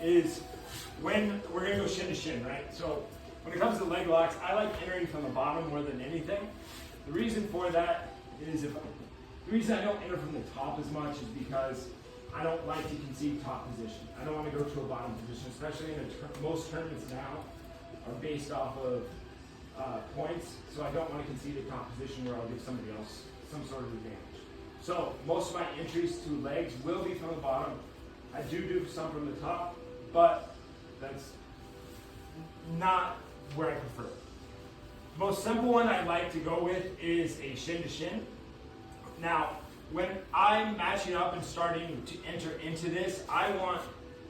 is when we're gonna go shin to shin, right? So when it comes to leg locks, I like entering from the bottom more than anything. The reason for that is the reason I don't enter from the top as much is because I don't like to concede top position. I don't want to go to a bottom position, especially in most tournaments now are based off of points, so I don't want to concede a top position where I'll give somebody else some sort of advantage. So most of my entries to legs will be from the bottom. I do some from the top, but that's not where I prefer. The most simple one I like to go with is a shin to shin. Now, when I'm matching up and starting to enter into this, I want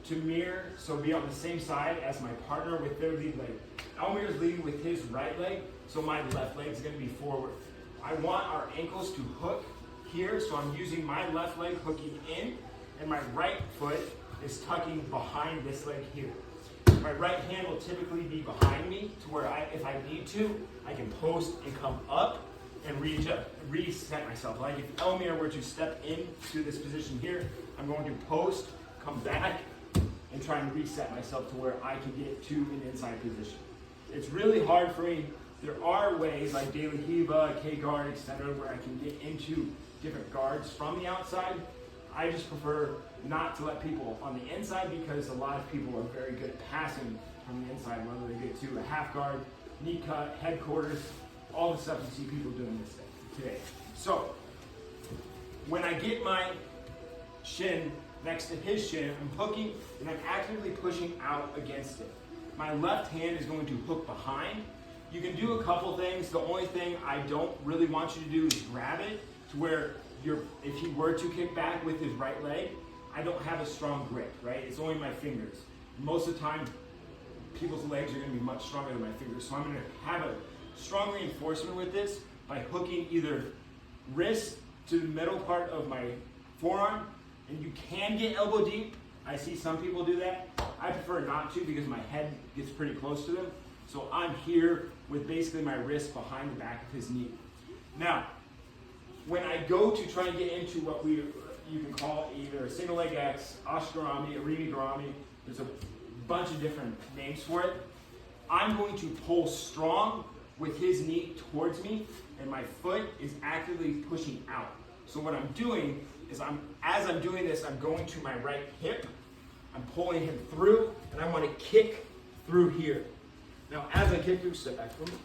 to mirror, so be on the same side as my partner with their lead leg. Elmir's leading with his right leg, so my left leg is going to be forward. I want our ankles to hook here, so I'm using my left leg hooking in, and my right foot is tucking behind this leg here. My right hand will typically be behind me to where if I need to, I can post and come up and reset myself. Like if Elmir were to step into this position here, I'm going to post, come back, and try and reset myself to where I can get to an inside position. It's really hard for me. There are ways like daily Hiba, K-guard, etc., where I can get into different guards from the outside. I just prefer not to let people on the inside because a lot of people are very good at passing from the inside, whether they get to a half guard, knee cut, head quarters, all the stuff you see people doing this today. So when I get my shin next to his shin, I'm hooking and I'm actively pushing out against it. My left hand is going to hook behind. You can do a couple things. The only thing I don't really want you to do is grab it to where if he were to kick back with his right leg, I don't have a strong grip, right? It's only my fingers. Most of the time, people's legs are going to be much stronger than my fingers. So I'm going to have a strong reinforcement with this by hooking either wrist to the middle part of my forearm, and you can get elbow deep. I see some people do that. I prefer not to because my head gets pretty close to them. So I'm here with basically my wrist behind the back of his knee. Now, when I go to try and get into what you can call either a single leg X, Oshigarami, Arimi Garami, there's a bunch of different names for it. I'm going to pull strong with his knee towards me, and my foot is actively pushing out. So what I'm doing is as I'm doing this, I'm going to my right hip, I'm pulling him through, and I want to kick through here. Now, as I kick through, step back from me.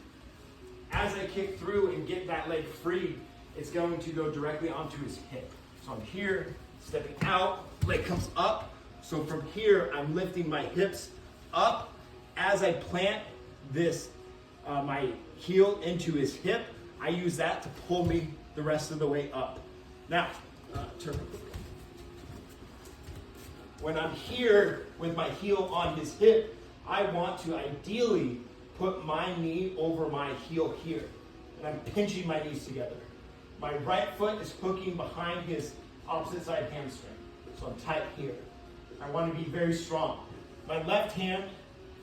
As I kick through and get that leg free, it's going to go directly onto his hip. So I'm here, stepping out, leg comes up. So from here, I'm lifting my hips up. As I plant this, my heel into his hip, I use that to pull me the rest of the way up. Now, turn. When I'm here with my heel on his hip, I want to ideally put my knee over my heel here. And I'm pinching my knees together. My right foot is hooking behind his opposite side hamstring. So I'm tight here. I want to be very strong. My left hand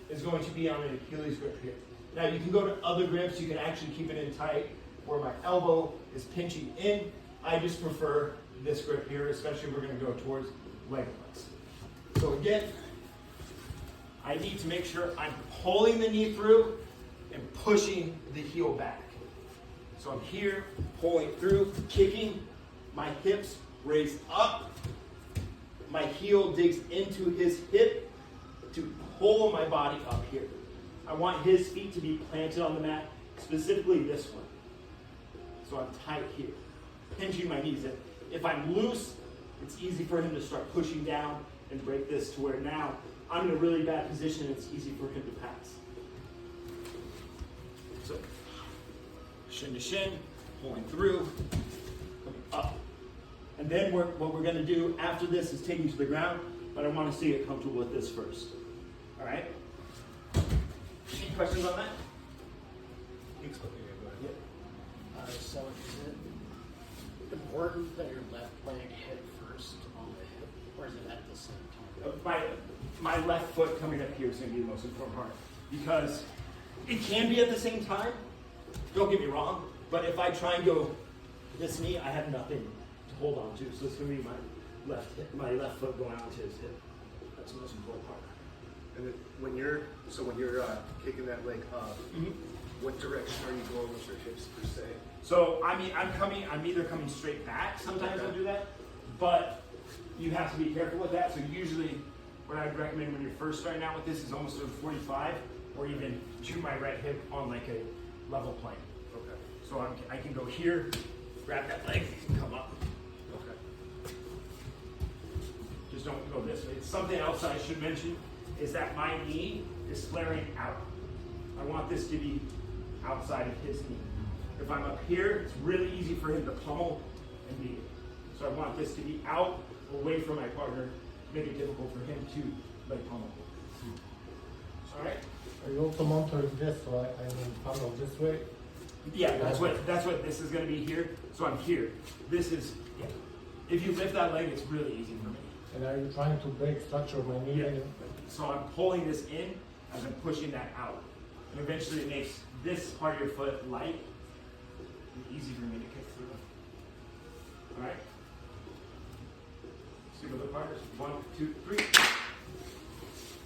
is going to be on an Achilles grip here. Now you can go to other grips. You can actually keep it in tight where my elbow is pinching in. I just prefer this grip here, especially if we're going to go towards leg locks. So again, I need to make sure I'm pulling the knee through and pushing the heel back. So I'm here, pulling through, kicking, my hips raised up, my heel digs into his hip to pull my body up here. I want his feet to be planted on the mat, specifically this one. So I'm tight here, pinching my knees in. If I'm loose, it's easy for him to start pushing down and break this to where now I'm in a really bad position and it's easy for him to pass. So, shin to shin, pulling through, coming up. And then what we're going to do after this is take him to the ground, but I want to see you get comfortable with this first. All right? Any questions on that? So is it important that your left leg hit first on the hip, or is it at the same time? My left foot coming up here is going to be the most important part because it can be at the same time. Don't get me wrong, but if I try and go this knee, I have nothing to hold on to. So it's going to be my left foot going onto his hip. That's the most important part. And then when you're kicking that leg up, what direction are you going with your hips per se? So I'm either coming straight back. Sometimes I'll do that, but you have to be careful with that. So usually, what I'd recommend when you're first starting out with this is almost a 45, or even to my right hip on like a level plane. Okay. So I can go here, grab that leg, and come up. Okay. Just don't go this way. It's something else I should mention is that my knee is flaring out. I want this to be outside of his knee. If I'm up here, it's really easy for him to pummel and beat it. So I want this to be out, away from my partner, to make it difficult for him to leg pummel. All right? Are you also monitoring this, so I mean funnel this way? Yeah, that's what this is going to be here. So I'm here. This is, yeah. If you lift that leg, it's really easy for me. And are you trying to break structure of my knee? Yeah. So I'm pulling this in as I'm pushing that out. And eventually it makes this part of your foot light and easy for me to kick through. All right? See with the partners. 1, 2, 3.